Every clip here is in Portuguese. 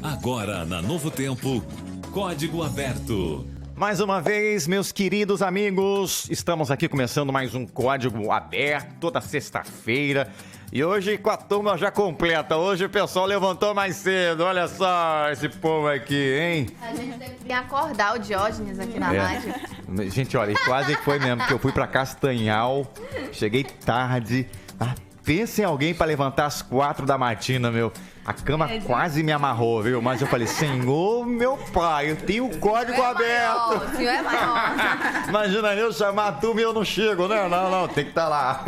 Agora, na Novo Tempo, Código Aberto. Mais uma vez, meus queridos amigos, estamos aqui começando mais um Código Aberto, toda sexta-feira. E hoje com a turma já completa. Hoje o pessoal levantou mais cedo. Olha só esse povo aqui, hein? A gente teve que acordar o Diógenes aqui na rádio. Gente, olha, quase que foi mesmo, porque eu fui pra Castanhal, cheguei tarde. Pensa em alguém pra levantar às 4 da matina, meu. A cama quase me amarrou, viu? Mas eu falei, Senhor, meu pai, eu tenho o código aberto. O senhor é maior. Imagina eu chamar a turma e eu não chego, né? Não, tem que estar lá.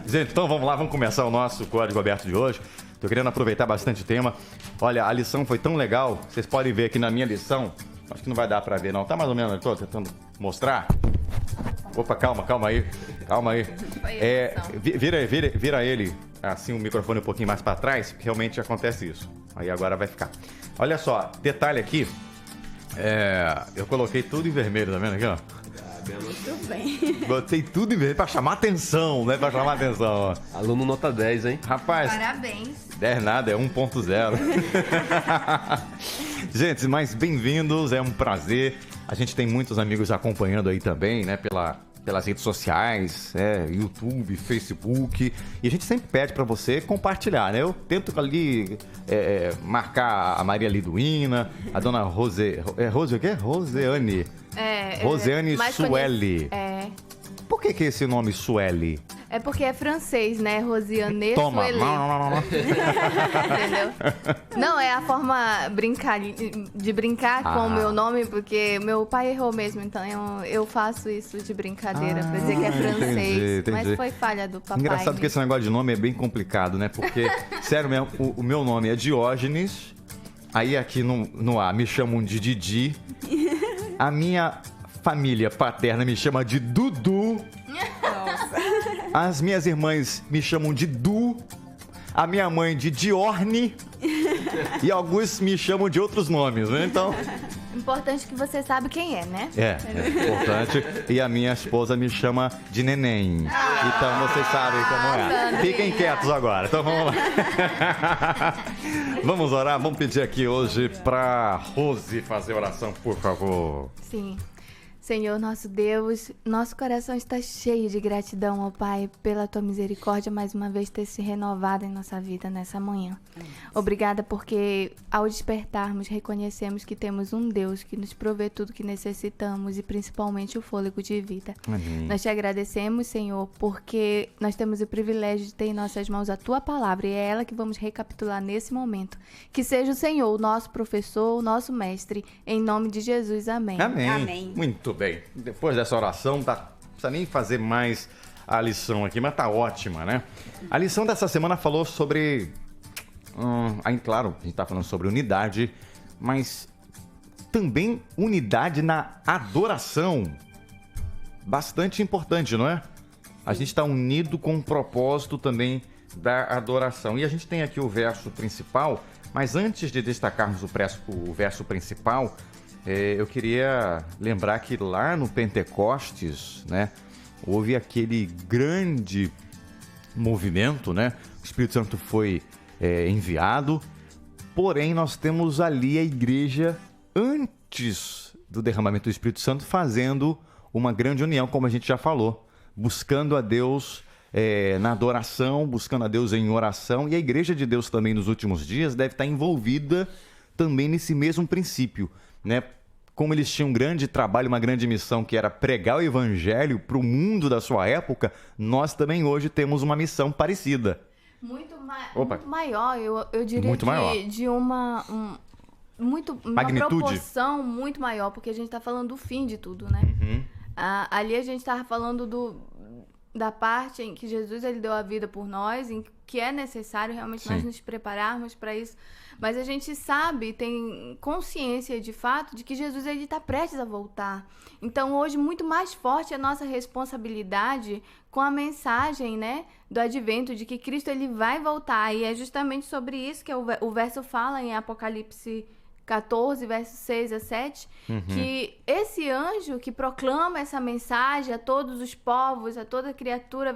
Gente, então vamos lá, vamos começar o nosso código aberto de hoje. Tô querendo aproveitar bastante o tema. Olha, a lição foi tão legal, vocês podem ver aqui na minha lição. Acho que não vai dar pra ver, não. Tá mais ou menos, eu tô tentando mostrar. Opa, calma aí. Vira ele, assim, o microfone um pouquinho mais pra trás, porque realmente acontece isso. Aí agora vai ficar. Olha só, detalhe aqui. Eu coloquei tudo em vermelho, tá vendo aqui, ó? Muito bem. Botei tudo em vermelho pra chamar atenção, né? Pra chamar atenção, ó. Aluno nota 10, hein? Rapaz. Parabéns. 10 nada, é 1.0. Gente, mas bem-vindos, é um prazer. A gente tem muitos amigos acompanhando aí também, né? Pelas redes sociais, YouTube, Facebook. E a gente sempre pede pra você compartilhar, né? Eu tento ali marcar a Maria Liduína, a dona Rose o quê? Roseane. Roseane Sueli. Por que esse nome Sueli? É porque é francês, né? Rosiane Toma. Sueli. Entendeu? Não, é a forma de brincar com o meu nome, porque meu pai errou mesmo, então eu faço isso de brincadeira, pra dizer que é francês. Entendi. Mas foi falha do papai. Engraçado mesmo. que esse negócio de nome é bem complicado, né? Porque, sério mesmo, o meu nome é Diógenes, aí aqui no A me chamam de Didi, a minha família paterna me chama de Dudu. As minhas irmãs me chamam de Du, a minha mãe de Diorne e alguns me chamam de outros nomes, né? Então... Importante que você sabe quem é, né? É importante. E a minha esposa me chama de Neném. Então vocês sabem como é. Fiquem quietos agora. Então vamos lá. Vamos orar? Vamos pedir aqui hoje pra Rose fazer oração, por favor. Sim. Senhor, nosso Deus, nosso coração está cheio de gratidão, ó Pai, pela Tua misericórdia, mais uma vez ter se renovado em nossa vida nessa manhã. Obrigada porque, ao despertarmos, reconhecemos que temos um Deus que nos provê tudo que necessitamos e principalmente o fôlego de vida. Amém. Nós te agradecemos, Senhor, porque nós temos o privilégio de ter em nossas mãos a Tua palavra e é ela que vamos recapitular nesse momento. Que seja o Senhor, o nosso professor, o nosso mestre, em nome de Jesus. Amém. Amém. Muito bem. Depois dessa oração, não precisa nem fazer mais a lição aqui, mas tá ótima, né? A lição dessa semana falou sobre... aí, claro, a gente tá falando sobre unidade, mas também unidade na adoração. Bastante importante, não é? A gente está unido com o propósito também da adoração. E a gente tem aqui o verso principal, mas antes de destacarmos o verso principal... eu queria lembrar que lá no Pentecostes, né, houve aquele grande movimento, né? O Espírito Santo foi enviado, porém nós temos ali a igreja antes do derramamento do Espírito Santo fazendo uma grande união, como a gente já falou, buscando a Deus na adoração, buscando a Deus em oração, e a igreja de Deus também nos últimos dias deve estar envolvida também nesse mesmo princípio, né? Como eles tinham um grande trabalho, uma grande missão, que era pregar o evangelho para o mundo da sua época, nós também hoje temos uma missão parecida. Muito maior, eu diria muito maior. De uma proporção muito maior, porque a gente está falando do fim de tudo, né? Uhum. Ali a gente estava falando da parte em que Jesus ele deu a vida por nós, em que é necessário realmente nós nos prepararmos para isso. Mas a gente sabe, tem consciência de fato de que Jesus ele está prestes a voltar. Então hoje muito mais forte é a nossa responsabilidade com a mensagem, né, do advento, de que Cristo ele vai voltar. E é justamente sobre isso que o verso fala em Apocalipse 14, versos 6 a 7, que esse anjo que proclama essa mensagem a todos os povos, a toda criatura,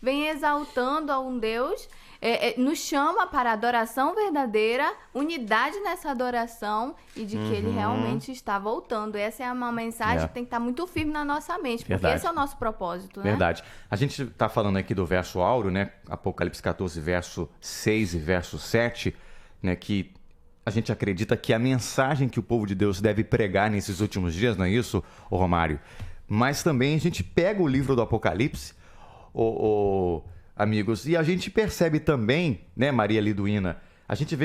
vem exaltando a um Deus nos chama para adoração verdadeira, unidade nessa adoração e de que ele realmente está voltando. Essa é uma mensagem que tem que estar muito firme na nossa mente, porque esse é o nosso propósito, né? Verdade. A gente está falando aqui do verso áureo, né? Apocalipse 14, verso 6 e verso 7, né? Que a gente acredita que a mensagem que o povo de Deus deve pregar nesses últimos dias, não é isso, ô Romário? Mas também a gente pega o livro do Apocalipse, amigos, e a gente percebe também, né, Maria Liduína, a gente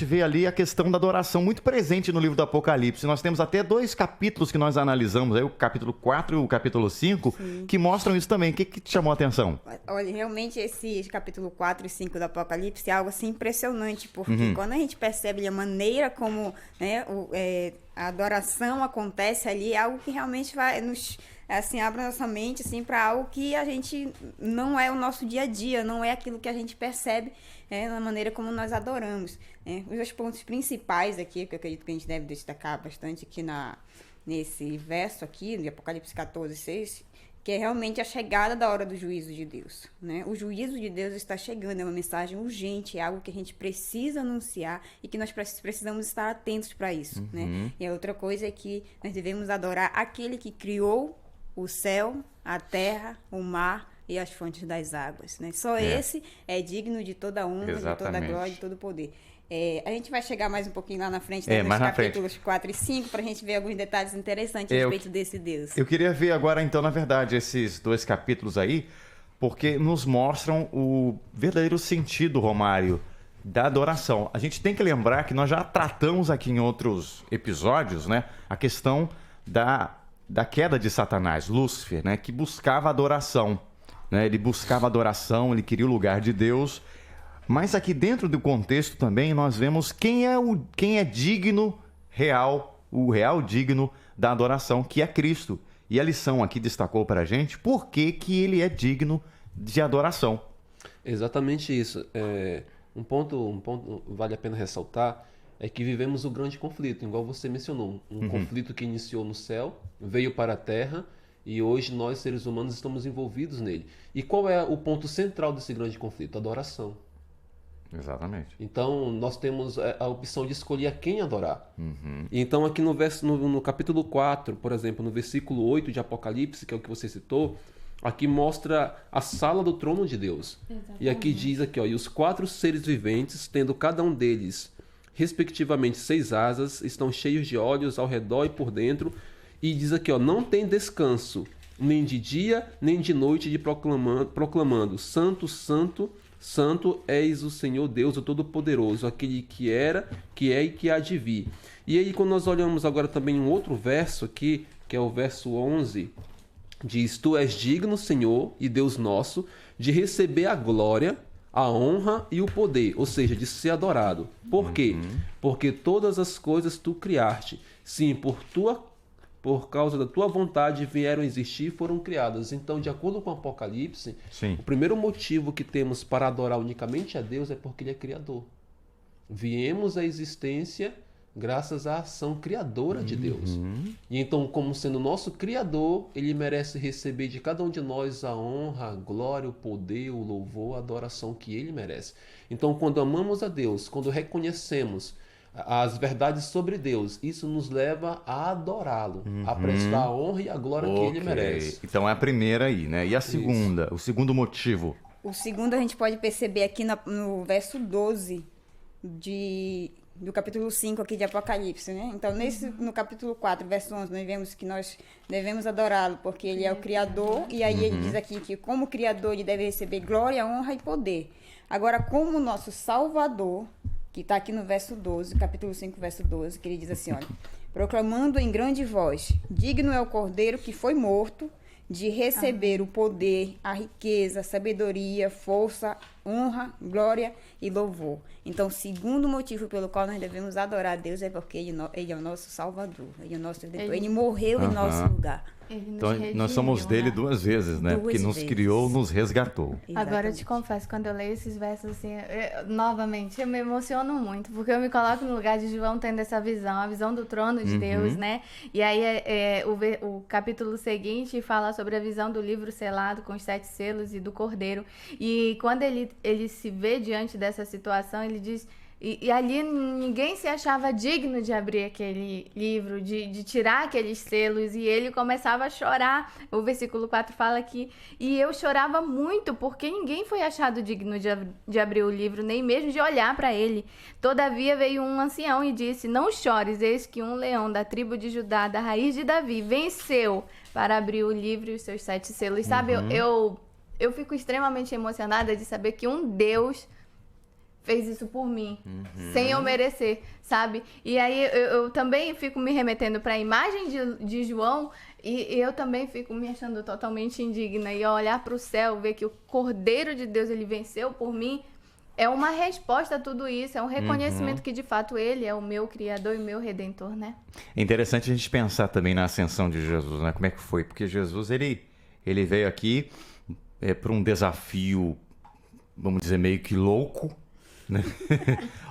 vê ali a questão da adoração muito presente no livro do Apocalipse. Nós temos até 2 capítulos que nós analisamos, aí, o capítulo 4 e o capítulo 5, que mostram isso também. O que te chamou a atenção? Olha, realmente esse capítulo 4 e 5 do Apocalipse é algo assim impressionante, porque quando a gente percebe a maneira como, né, a adoração acontece ali, é algo que realmente vai nos... assim, abre a nossa mente, assim, para algo que a gente não é o nosso dia a dia, não é aquilo que a gente percebe, na maneira como nós adoramos, né? Os 2 pontos principais aqui, que eu acredito que a gente deve destacar bastante aqui nesse verso aqui, de Apocalipse 14, 6, que é realmente a chegada da hora do juízo de Deus, né? O juízo de Deus está chegando, é uma mensagem urgente, é algo que a gente precisa anunciar e que nós precisamos estar atentos para isso, né? E a outra coisa é que nós devemos adorar aquele que criou o céu, a terra, o mar e as fontes das águas, né? Só esse é digno de toda a honra, de toda a glória, de todo o poder. A gente vai chegar mais um pouquinho lá na frente, nos capítulos 4 e 5, para a gente ver alguns detalhes interessantes a respeito desse Deus. Eu queria ver agora, então, na verdade, esses 2 capítulos aí, porque nos mostram o verdadeiro sentido, Romário, da adoração. A gente tem que lembrar que nós já tratamos aqui em outros episódios, né, a questão da queda de Satanás, Lúcifer, né, que buscava adoração, né? Ele buscava adoração, ele queria o lugar de Deus. Mas aqui dentro do contexto também nós vemos quem é digno o real digno da adoração, que é Cristo. E a lição aqui destacou para a gente por que ele é digno de adoração. Exatamente isso. Um ponto vale a pena ressaltar é que vivemos o grande conflito, igual você mencionou. Um conflito que iniciou no céu, veio para a terra e hoje nós, seres humanos, estamos envolvidos nele. E qual é o ponto central desse grande conflito? A adoração. Exatamente. Então, nós temos a opção de escolher a quem adorar. Então, aqui no capítulo 4, por exemplo, no versículo 8 de Apocalipse, que é o que você citou, aqui mostra a sala do trono de Deus. Exatamente. E aqui diz aqui, e os 4 seres viventes, tendo cada um deles respectivamente 6 asas, estão cheios de olhos ao redor e por dentro, e diz aqui, não tem descanso, nem de dia, nem de noite, proclamando, Santo, Santo, Santo és o Senhor Deus, o Todo-Poderoso, aquele que era, que é e que há de vir. E aí, quando nós olhamos agora também um outro verso aqui, que é o verso 11, diz, Tu és digno, Senhor e Deus nosso, de receber a glória, a honra e o poder, ou seja, de ser adorado. Por quê? Porque todas as coisas tu criaste. Sim, por causa da tua vontade vieram existir e foram criadas. Então, de acordo com o Apocalipse, o primeiro motivo que temos para adorar unicamente a Deus é porque Ele é Criador. Viemos à existência graças à ação criadora de Deus. E então, como sendo nosso Criador, Ele merece receber de cada um de nós a honra, a glória, o poder, o louvor, a adoração que Ele merece. Então, quando amamos a Deus, quando reconhecemos as verdades sobre Deus, isso nos leva a adorá-lo, a prestar a honra e a glória que Ele merece. Então é a primeira aí, né? E a segunda, o segundo motivo? O segundo a gente pode perceber aqui no verso 12 do capítulo 5 aqui de Apocalipse, né? Então, no capítulo 4, verso 11, nós vemos que nós devemos adorá-lo, porque Ele é o Criador, e aí ele diz aqui que como Criador Ele deve receber glória, honra e poder. Agora, como nosso Salvador, que está aqui no verso 12, capítulo 5, verso 12, que ele diz assim, olha, proclamando em grande voz, digno é o Cordeiro que foi morto, de receber o poder, a riqueza, a sabedoria, força, honra, glória e louvor. Então, o segundo motivo pelo qual nós devemos adorar a Deus é porque Ele é o nosso Salvador, Ele é o nosso Redentor, Ele morreu em nosso lugar. Então, nós somos dele 2 vezes, né? Porque nos criou, nos resgatou. Exatamente. Agora, eu te confesso, quando eu leio esses versos assim, novamente, eu me emociono muito, porque eu me coloco no lugar de João tendo essa visão, a visão do trono de Deus, né? E aí, o capítulo seguinte fala sobre a visão do livro selado com os 7 selos e do Cordeiro. E quando ele ele se vê diante dessa situação, ele diz... E ali ninguém se achava digno de abrir aquele livro, de tirar aqueles selos, e ele começava a chorar. O versículo 4 fala que... E eu chorava muito, porque ninguém foi achado digno de abrir o livro, nem mesmo de olhar para ele. Todavia veio um ancião e disse: não chores, eis que um leão da tribo de Judá, da raiz de Davi, venceu para abrir o livro e os seus 7 selos. Sabe, eu fico extremamente emocionada de saber que um Deus fez isso por mim, sem eu merecer, sabe? E aí eu também fico me remetendo para a imagem de João, e eu também fico me achando totalmente indigna. E ao olhar para o céu, ver que o Cordeiro de Deus, ele venceu por mim, é uma resposta a tudo isso, é um reconhecimento que de fato ele é o meu Criador e o meu Redentor, né? É interessante a gente pensar também na ascensão de Jesus, né? Como é que foi? Porque Jesus, ele veio aqui para um desafio, vamos dizer, meio que louco, né?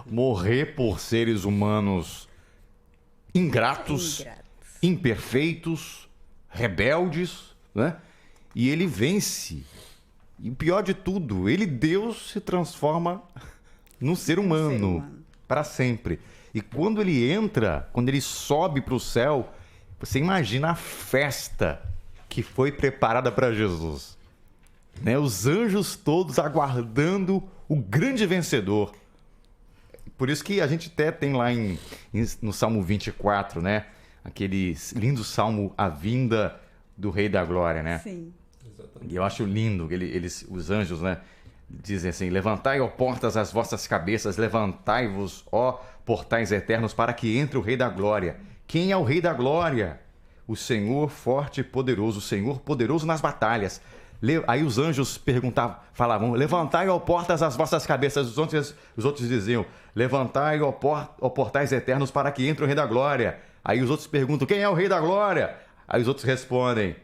Morrer por seres humanos ingratos, imperfeitos, rebeldes, né? E ele vence. E o pior de tudo, Deus, se transforma num ser humano para sempre. E quando ele entra, quando ele sobe para o céu, você imagina a festa que foi preparada para Jesus, né? Os anjos todos aguardando o grande vencedor. Por isso que a gente até tem lá no Salmo 24, né? Aquele lindo salmo, a vinda do Rei da Glória, né? Sim. E eu acho lindo que os anjos, né, dizem assim: levantai, ó portas, as vossas cabeças, levantai-vos, ó portais eternos, para que entre o Rei da Glória. Quem é o Rei da Glória? O Senhor forte e poderoso, o Senhor poderoso nas batalhas. Aí os anjos falavam: levantai, ó portas, as vossas cabeças. Os outros diziam: levantai, ó portais eternos, para que entre o Rei da Glória. Aí os outros perguntam: quem é o Rei da Glória? Aí os outros respondem: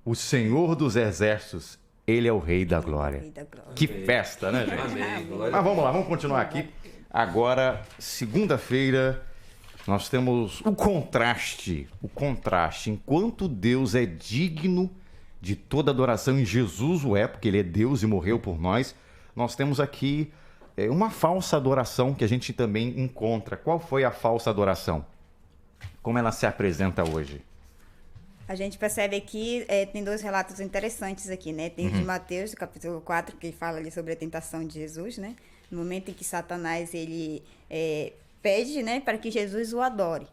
o Senhor dos Exércitos, ele é o Rei da Glória. Que festa, né, gente? Amém. Mas vamos lá, vamos continuar aqui. Agora, segunda-feira, nós temos o contraste. Enquanto Deus é digno de toda adoração, e Jesus o é, porque ele é Deus e morreu por nós, nós temos aqui uma falsa adoração que a gente também encontra. Qual foi a falsa adoração? Como ela se apresenta hoje? A gente percebe aqui, tem 2 relatos interessantes aqui, né? Tem o de Mateus, do capítulo 4, que fala ali sobre a tentação de Jesus, né? No momento em que Satanás, ele pede, né, para que Jesus o adore,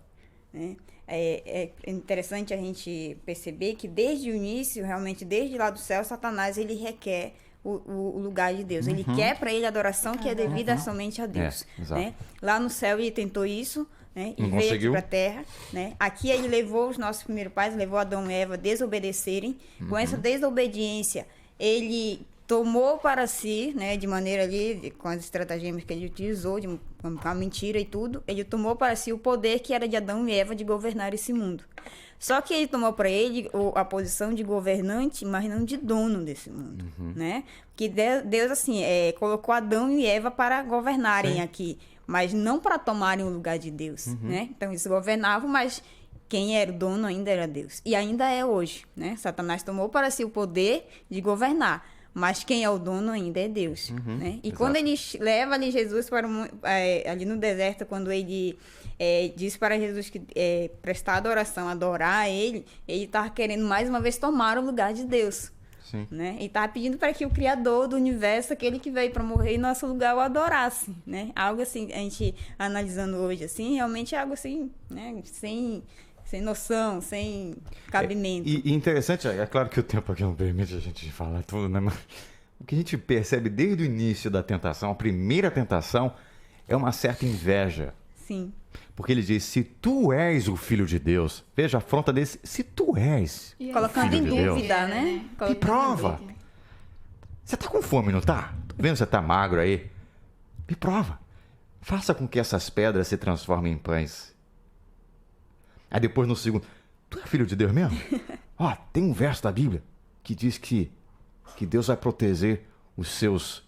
né? É interessante a gente perceber que desde o início, realmente desde lá do céu, Satanás, ele requer o lugar de Deus. Ele quer para ele a adoração que é devida somente a Deus, né? Lá no céu ele tentou isso, né? E veio aqui para a terra, né? Aqui ele levou os nossos primeiros pais, levou Adão e Eva a desobedecerem. Com essa desobediência, ele tomou para si, né, de maneira ali, com as estratagemas que ele utilizou, com a mentira e tudo, ele tomou para si o poder que era de Adão e Eva de governar esse mundo. Só que ele tomou para ele a posição de governante, mas não de dono desse mundo, né? Que Deus, assim, colocou Adão e Eva para governarem aqui, mas não para tomarem o lugar de Deus, né? Então eles governavam, mas quem era o dono ainda era Deus. E ainda é hoje, né? Satanás tomou para si o poder de governar, mas quem é o dono ainda é Deus, né? E quando ele leva ali Jesus para ali no deserto, quando ele diz para Jesus que prestar adoração, adorar ele estava querendo mais uma vez tomar o lugar de Deus. Sim. Né? E estava pedindo para que o Criador do universo, aquele que veio para morrer em nosso lugar, o adorasse, né? Algo assim, a gente analisando hoje assim, realmente é algo assim, né? Sem noção, sem cabimento. E interessante, é claro que o tempo aqui não permite a gente falar tudo, né? Mas o que a gente percebe desde o início da tentação, a primeira tentação, é uma certa inveja. Sim. Porque ele diz: se tu és o Filho de Deus, veja a afronta desse: se tu és. Colocando Filho em de Deus. dúvida, né? Me prova. Você tá com fome, não tá? Tô vendo que você tá magro aí. Me prova. Faça com que essas pedras se transformem em pães. Aí depois no segundo: tu é filho de Deus mesmo? Ó, tem um verso da Bíblia que diz que Deus vai proteger os seus.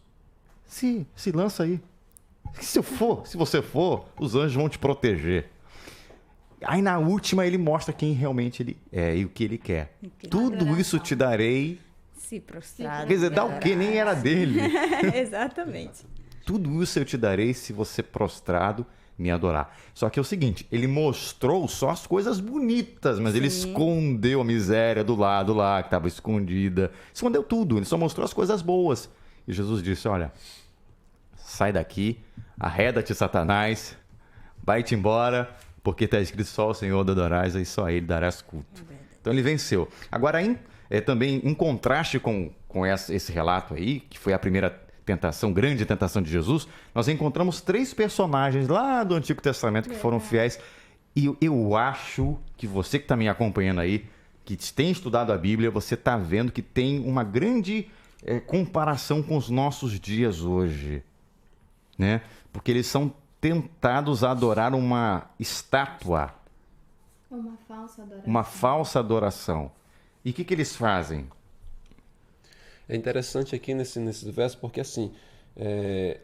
Se lança aí. Se você for, os anjos vão te proteger. Aí na última ele mostra quem realmente ele é e o que ele quer. Tudo isso te darei Se prostrar. Quer dizer, dá o quê? Nem era dele. Exatamente. Tudo isso eu te darei se você prostrado me adorar. Só que é o seguinte, ele mostrou só as coisas bonitas, mas ele escondeu a miséria do lado lá, que estava escondida. Escondeu tudo, ele só mostrou as coisas boas. E Jesus disse, olha, sai daqui, arreda-te, Satanás, vai-te embora, porque está escrito só o Senhor adorarás e só a ele darás culto. Então ele venceu. Agora, também em contraste com esse relato aí, que foi a primeira tentação, grande tentação de Jesus, nós encontramos 3 personagens lá do Antigo Testamento que foram fiéis. E eu acho que você que está me acompanhando aí, que tem estudado a Bíblia, você está vendo que tem uma grande comparação com os nossos dias hoje, né? Porque eles são tentados a adorar uma estátua, uma falsa adoração. E o que eles fazem? É interessante aqui nesses versos porque assim,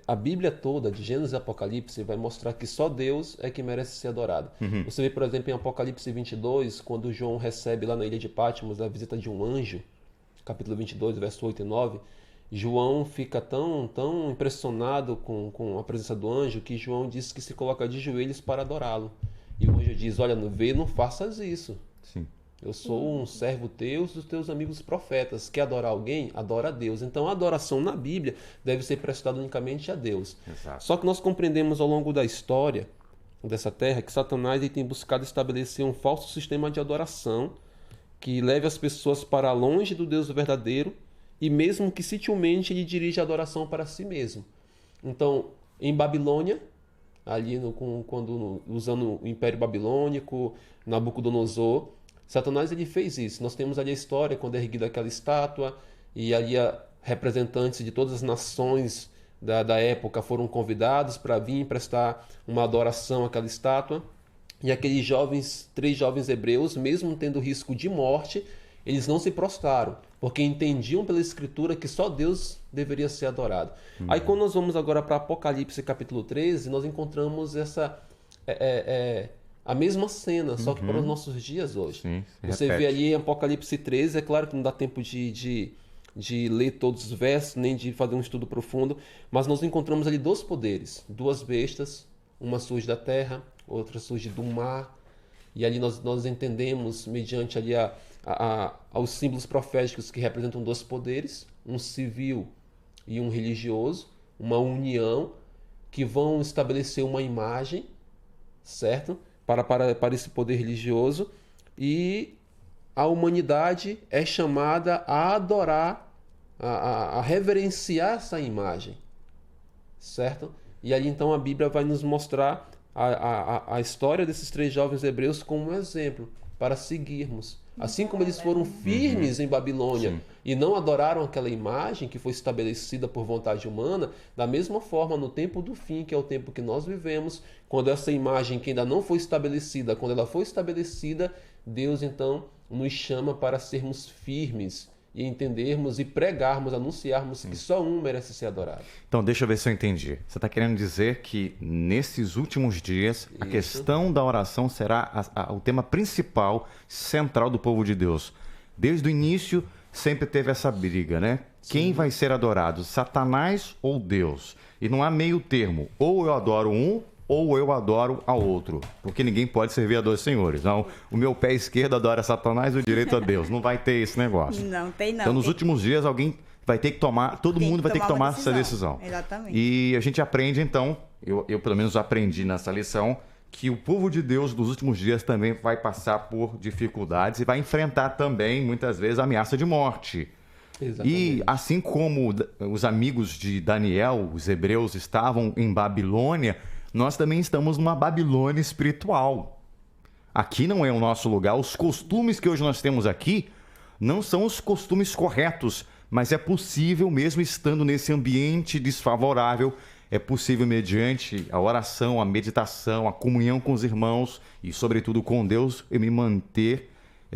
a Bíblia toda, de Gênesis e Apocalipse, vai mostrar que só Deus é que merece ser adorado. Você vê, por exemplo, em Apocalipse 22, quando João recebe lá na ilha de Patmos a visita de um anjo, capítulo 22, verso 8 e 9, João fica tão impressionado com a presença do anjo que João diz que se coloca de joelhos para adorá-lo. E o anjo diz, olha, não faças isso. Sim. Eu sou um servo teu, dos teus amigos profetas. Quer adorar alguém? Adora a Deus. Então a adoração na Bíblia deve ser prestada unicamente a Deus. Exato. Só que nós compreendemos ao longo da história dessa terra que Satanás tem buscado estabelecer um falso sistema de adoração que leve as pessoas para longe do Deus verdadeiro e mesmo que sutilmente ele dirige a adoração para si mesmo. Então, em Babilônia, ali usando o Império Babilônico, Nabucodonosor, Satanás ele fez isso. Nós temos ali a história quando é erguida aquela estátua e ali representantes de todas as nações da época foram convidados para vir prestar uma adoração àquela estátua. E aqueles 3 jovens hebreus, mesmo tendo risco de morte, eles não se prostraram, porque entendiam pela Escritura que só Deus deveria ser adorado. Aí quando nós vamos agora para Apocalipse capítulo 13, nós encontramos a mesma cena, só que para os nossos dias hoje. Sim, você vê ali em Apocalipse 13, é claro que não dá tempo de ler todos os versos, nem de fazer um estudo profundo, mas nós encontramos ali 2 poderes, 2 bestas, uma surge da terra, outra surge do mar, e ali nós entendemos, mediante ali aos símbolos proféticos que representam 2 poderes, um civil e um religioso, uma união, que vão estabelecer uma imagem, certo? Para esse poder religioso, e a humanidade é chamada a adorar, a reverenciar essa imagem, certo? E ali então a Bíblia vai nos mostrar a história desses 3 jovens hebreus como um exemplo para seguirmos. Assim como eles foram firmes em Babilônia e não adoraram aquela imagem que foi estabelecida por vontade humana, da mesma forma no tempo do fim, que é o tempo que nós vivemos, quando essa imagem que ainda não foi estabelecida, quando ela foi estabelecida, Deus então nos chama para sermos firmes e entendermos e pregarmos, anunciarmos que só um merece ser adorado. Então, deixa eu ver se eu entendi. Você está querendo dizer que nesses últimos dias, a questão da oração será o tema principal, central do povo de Deus. Desde o início, sempre teve essa briga, né? Sim. Quem vai ser adorado, Satanás ou Deus? E não há meio termo. Ou eu adoro um, ou eu adoro ao outro. Porque ninguém pode servir a 2 senhores. Não, o meu pé esquerdo adora Satanás e o direito a Deus. Não vai ter esse negócio. Não tem não. Então, nos últimos dias, alguém vai ter que tomar, todo mundo vai ter que tomar essa decisão. Exatamente. E a gente aprende, então, eu pelo menos aprendi nessa lição, que o povo de Deus dos últimos dias também vai passar por dificuldades e vai enfrentar também, muitas vezes, a ameaça de morte. Exatamente. E assim como os amigos de Daniel, os hebreus, estavam em Babilônia, nós também estamos numa Babilônia espiritual. Aqui não é o nosso lugar. Os costumes que hoje nós temos aqui não são os costumes corretos, mas é possível, mesmo estando nesse ambiente desfavorável, é possível, mediante a oração, a meditação, a comunhão com os irmãos e, sobretudo, com Deus, eu me manter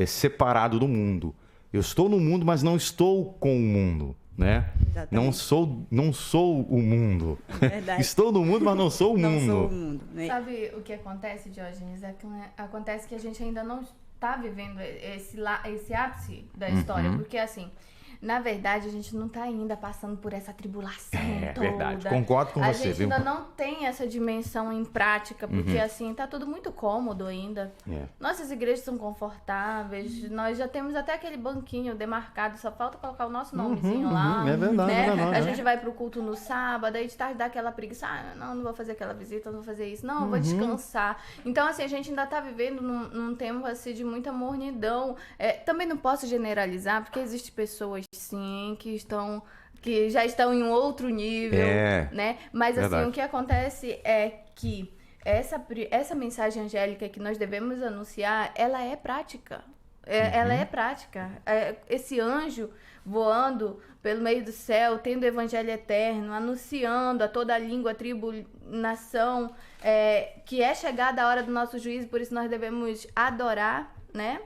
separado do mundo. Eu estou no mundo, mas não estou com o mundo. Né? Não sou o mundo. Verdade. Estou no mundo, mas não sou o mundo. Não sou o mundo, né? Sabe o que acontece, Diógenes? É que acontece que a gente ainda não está vivendo esse ápice da história. Porque, assim, na verdade, a gente não tá ainda passando por essa tribulação toda. Verdade. Concordo com a você, gente viu? ainda não tem essa dimensão em prática, porque assim, tá tudo muito cômodo ainda. Nossas igrejas são confortáveis, nós já temos até aquele banquinho demarcado, só falta colocar o nosso nomezinho lá. É verdade, né? é verdade. A gente vai pro culto no sábado, aí de tarde dá aquela preguiça, não vou fazer aquela visita, não vou fazer isso, não, eu vou descansar. Então, assim, a gente ainda tá vivendo num tempo, assim, de muita mornidão. Também não posso generalizar, porque existem pessoas, sim, que já estão em um outro nível, né? Mas, assim, o que acontece é que essa mensagem angélica que nós devemos anunciar, ela é prática. Ela é prática. Esse anjo voando pelo meio do céu, tendo o evangelho eterno, anunciando a toda a língua, tribo, nação, que é chegada a hora do nosso juízo, por isso nós devemos adorar, né?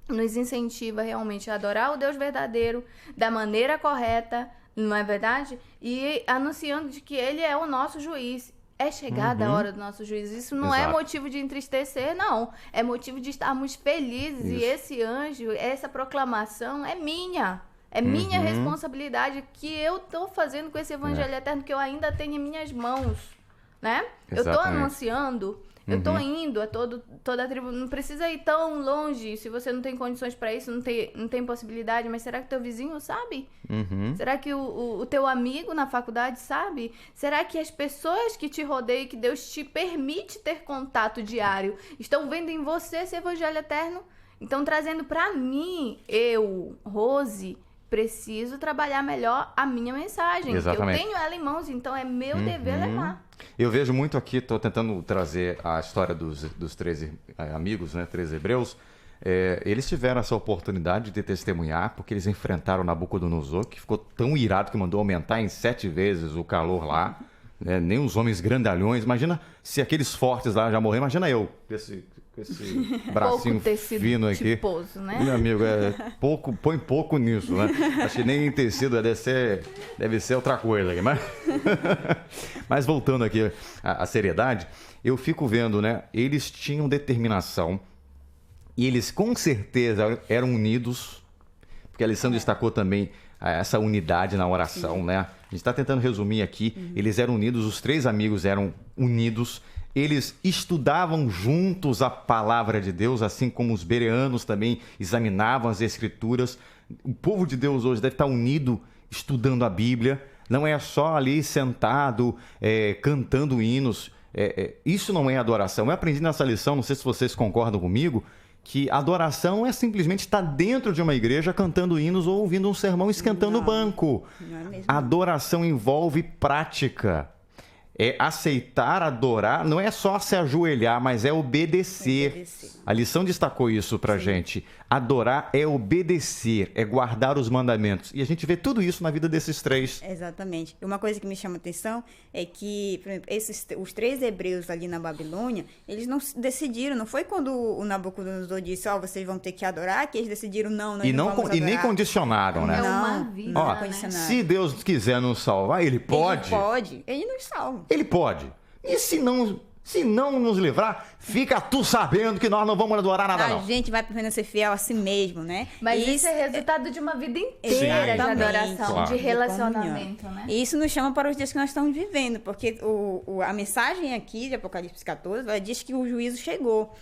Nos incentiva realmente a adorar o Deus verdadeiro da maneira correta, não é verdade? E anunciando de que Ele é o nosso juiz. É chegada a hora do nosso juízo. Isso não é motivo de entristecer, não. É motivo de estarmos felizes. Isso. E esse anjo, essa proclamação é minha. É minha responsabilidade que eu estou fazendo com esse evangelho eterno que eu ainda tenho em minhas mãos, né? Exatamente. Eu estou anunciando, eu estou indo a toda a tribo. Não precisa ir tão longe se você não tem condições para isso, não tem possibilidade. Mas será que teu vizinho sabe? Será que o teu amigo na faculdade sabe? Será que as pessoas que te rodeiam, que Deus te permite ter contato diário, estão vendo em você esse evangelho eterno? Então, trazendo para mim, eu, Rose, preciso trabalhar melhor a minha mensagem. Exatamente. Eu tenho ela em mãos, então é meu dever levar. Eu vejo muito aqui, estou tentando trazer a história dos 13 amigos, né, 13 hebreus. Eles tiveram essa oportunidade de testemunhar, porque eles enfrentaram Nabucodonosor, que ficou tão irado que mandou aumentar em 7 vezes o calor lá. Nem os homens grandalhões. Imagina se aqueles fortes lá já morreram. Imagina eu, com esse bracinho fino aqui. Tiposo, né? Meu amigo, põe pouco nisso, né? Acho que nem em tecido deve ser outra coisa aqui. Mas voltando aqui à seriedade, eu fico vendo, né? Eles tinham determinação e eles com certeza eram unidos, porque a lição destacou também essa unidade na oração, né? A gente está tentando resumir aqui. Eles eram unidos, os 3 amigos eram unidos. Eles estudavam juntos a palavra de Deus, assim como os bereanos também examinavam as escrituras. O povo de Deus hoje deve estar unido estudando a Bíblia. Não é só ali sentado, cantando hinos. Isso não é adoração. Eu aprendi nessa lição, não sei se vocês concordam comigo, que adoração é simplesmente estar dentro de uma igreja cantando hinos ou ouvindo um sermão esquentando o banco. Não é mesmo. Adoração envolve prática. Aceitar, adorar, não é só se ajoelhar, mas é obedecer. A lição destacou isso pra gente. Adorar é obedecer, é guardar os mandamentos. E a gente vê tudo isso na vida desses 3. Exatamente. Uma coisa que me chama a atenção é que, por exemplo, os 3 hebreus ali na Babilônia, eles não decidiram, não foi quando o Nabucodonosor disse, vocês vão ter que adorar, que eles decidiram, não vamos adorar. E nem condicionaram, né? É uma vida, né? Se Deus quiser nos salvar, Ele pode. Ele pode, Ele nos salva. Ele pode. E se não nos livrar, fica tu sabendo que nós não vamos adorar nada, não. A gente vai aprendendo a ser fiel a si mesmo, né? Mas isso é resultado de uma vida inteira de adoração, de relacionamento, né? E isso nos chama para os dias que nós estamos vivendo, porque a mensagem aqui de Apocalipse 14 diz que o juízo chegou.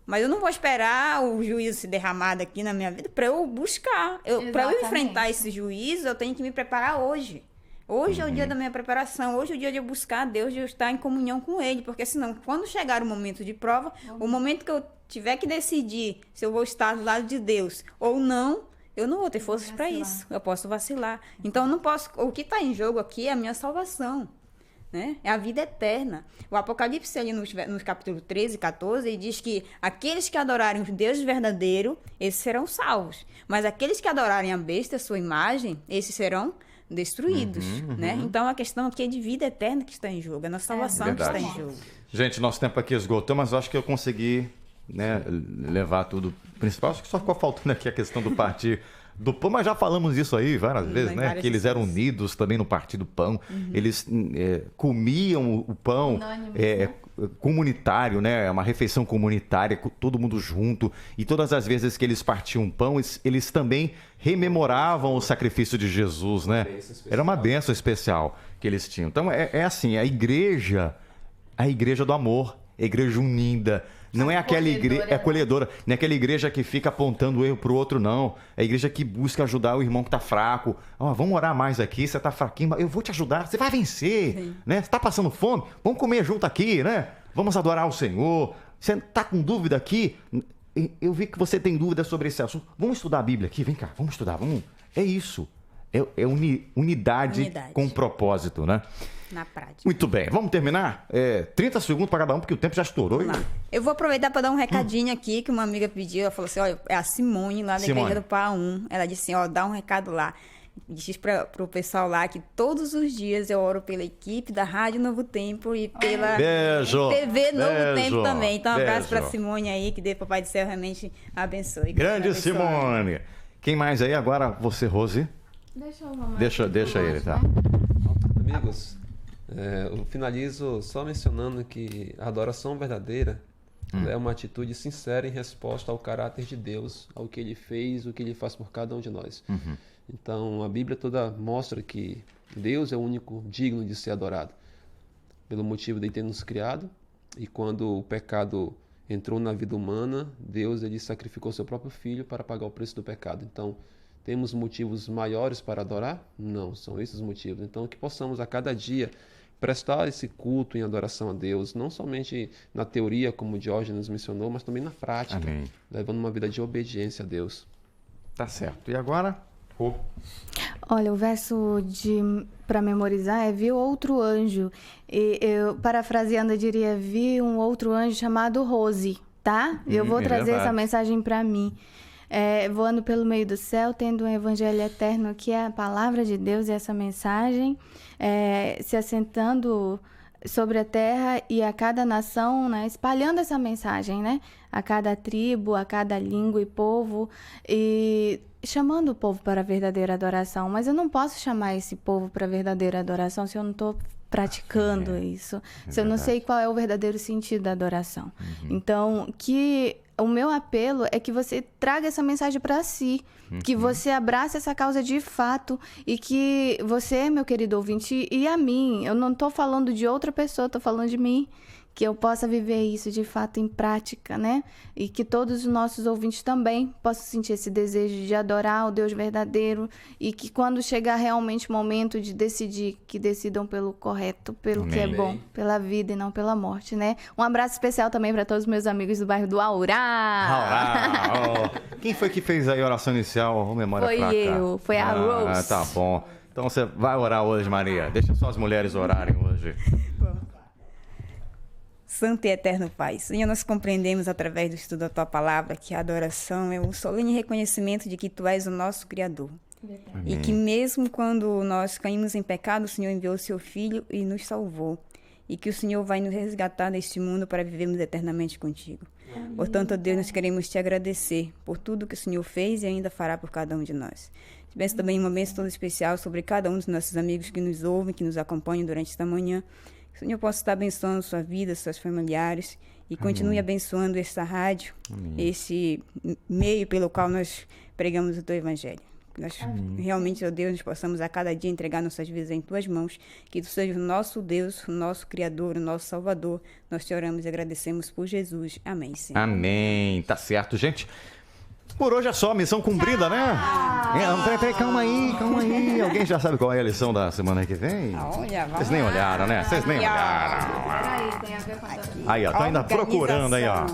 Mas eu não vou esperar o juízo se derramar aqui na minha vida para eu buscar. Para eu enfrentar esse juízo, eu tenho que me preparar hoje. Hoje é o dia da minha preparação, hoje é o dia de eu buscar a Deus, de eu estar em comunhão com Ele, porque senão, quando chegar o momento de prova, o momento que eu tiver que decidir se eu vou estar do lado de Deus ou não, eu não vou ter forças para isso, eu posso vacilar. Então, eu não posso, o que está em jogo aqui é a minha salvação, né? É a vida eterna. O Apocalipse, ali no capítulo 13 e 14, ele diz que aqueles que adorarem o Deus verdadeiro, esses serão salvos, mas aqueles que adorarem a besta, a sua imagem, esses serão destruídos, né? Então a questão aqui é de vida eterna que está em jogo, a nossa salvação que está em jogo. Gente, nosso tempo aqui esgotou, mas eu acho que eu consegui, né, levar tudo principal. Acho que só ficou faltando aqui a questão do partir do pão, mas já falamos isso aí várias vezes, né? várias Que eles eram vezes. unidos também no partir do pão. Eles comiam o pão Unânimes, né? comunitário, né? Uma refeição comunitária, com todo mundo junto. E todas as vezes que eles partiam pão, eles também rememoravam o sacrifício de Jesus, né? Era uma bênção especial que eles tinham. Então é assim, a igreja do amor, a igreja unida. Não é aquela igreja acolhedora, não é aquela igreja que fica apontando o erro pro outro, não. É a igreja que busca ajudar o irmão que tá fraco. Ó, vamos orar mais aqui, você tá fraquinho, eu vou te ajudar, você vai vencer, né? Você tá passando fome? Vamos comer junto aqui, né? Vamos adorar o Senhor. Você tá com dúvida aqui? Eu vi que você tem dúvida sobre esse assunto. Vamos estudar a Bíblia aqui, vem cá, vamos estudar, vamos. É isso. É unidade com propósito, né? Na prática. Muito bem, vamos terminar? 30 segundos para cada um, porque o tempo já estourou. Vamos lá. Eu vou aproveitar para dar um recadinho aqui que uma amiga pediu. Ela falou assim: olha, é a Simone lá da Igreja do Pá 1. Ela disse assim: ó, dá um recado lá. Diz para o pessoal lá que todos os dias eu oro pela equipe da Rádio Novo Tempo e pela TV Novo Tempo também. Então, um abraço para Simone aí, que Deus, Papai do Céu, realmente abençoe. Grande Simone. Quem mais aí? Agora você, Rose. Deixa ele, tá? Amigos, eu finalizo só mencionando que a adoração verdadeira é uma atitude sincera em resposta ao caráter de Deus, ao que Ele fez, o que Ele faz por cada um de nós. Então, a Bíblia toda mostra que Deus é o único digno de ser adorado, pelo motivo de Ele ter nos criado, e quando o pecado entrou na vida humana, Deus ele sacrificou seu próprio Filho para pagar o preço do pecado. Então, temos motivos maiores para adorar? Não, são esses motivos. Então, que possamos a cada dia prestar esse culto em adoração a Deus, não somente na teoria, como o Diógenes mencionou, mas também na prática, levando uma vida de obediência a Deus. Tá certo. E agora? Rô. Olha, o verso para memorizar é: vi outro anjo. E eu, parafraseando, eu diria: vi um outro anjo chamado Rose, tá? Eu vou trazer essa mensagem para mim. Voando pelo meio do céu, tendo um evangelho eterno que é a palavra de Deus e essa mensagem, se assentando sobre a terra e a cada nação, né, espalhando essa mensagem, né, a cada tribo, a cada língua e povo, e chamando o povo para a verdadeira adoração. Mas eu não posso chamar esse povo para a verdadeira adoração se eu não estou praticando isso, se eu não sei qual é o verdadeiro sentido da adoração. Então, que o meu apelo é que você traga essa mensagem para si, que você abrace essa causa de fato e que você, meu querido ouvinte, e a mim, eu não estou falando de outra pessoa, estou falando de mim, que eu possa viver isso de fato em prática, né? E que todos os nossos ouvintes também possam sentir esse desejo de adorar o Deus verdadeiro e que quando chegar realmente o momento de decidir, que decidam pelo correto, pelo que é bom, pela vida e não pela morte, né? Um abraço especial também para todos os meus amigos do bairro do Aurá. Quem foi que fez aí a oração inicial? Memória Foi fraca. foi a Rose. Tá bom. Então você vai orar hoje, Maria. Deixa só as mulheres orarem hoje. Santo e eterno Pai, Senhor, nós compreendemos através do estudo da Tua Palavra que a adoração é um solene reconhecimento de que Tu és o nosso Criador. Amém. E que mesmo quando nós caímos em pecado, o Senhor enviou o Seu Filho e nos salvou. E que o Senhor vai nos resgatar deste mundo para vivermos eternamente contigo. Amém. Portanto, ó Deus, nós queremos Te agradecer por tudo que o Senhor fez e ainda fará por cada um de nós. Te peço também uma bênção toda especial sobre cada um dos nossos amigos que nos ouvem, que nos acompanham durante esta manhã. Que o Senhor possa estar abençoando sua vida, seus familiares e continue abençoando esta rádio, esse meio pelo qual nós pregamos o Teu Evangelho. Que nós realmente, ó Deus, nós possamos a cada dia entregar nossas vidas em Tuas mãos, que Tu seja o nosso Deus, o nosso Criador, o nosso Salvador. Nós Te oramos e agradecemos por Jesus. Amém, Senhor. Amém. Tá certo, gente. Por hoje é só, missão cumprida, né? Peraí, calma aí. Alguém já sabe qual é a lição da semana que vem? Vocês nem olharam, né? Vocês nem olharam. Peraí, tem a ver com a Aí, ó, tô ainda procurando aí, ó.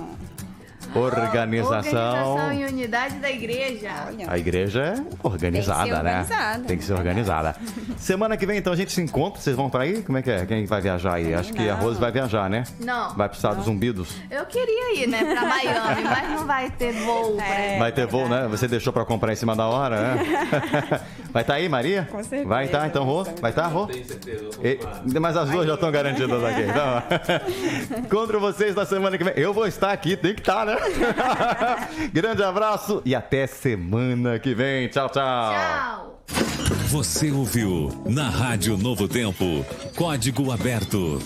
Organização e unidade da igreja. A igreja é organizada, né? Tem que ser organizada. Semana que vem, então, a gente se encontra. Vocês vão pra aí? Como é que é? Quem vai viajar aí? Acho que a Rose vai viajar, né? Não. Vai pro Estados Zumbidos. Eu queria ir, né? Pra Miami, mas não vai ter voo. Vai ter voo, né? Você deixou pra comprar em cima da hora, né? Vai estar aí, Maria? Com certeza. Vai estar, então, Rô? Vai estar, Rô? Tenho certeza. Mas as duas já estão garantidas aqui. Então, encontro vocês na semana que vem. Eu vou estar aqui, tem que estar, né? Grande abraço e até semana que vem. Tchau, tchau. Tchau. Você ouviu na Rádio Novo Tempo, Código Aberto.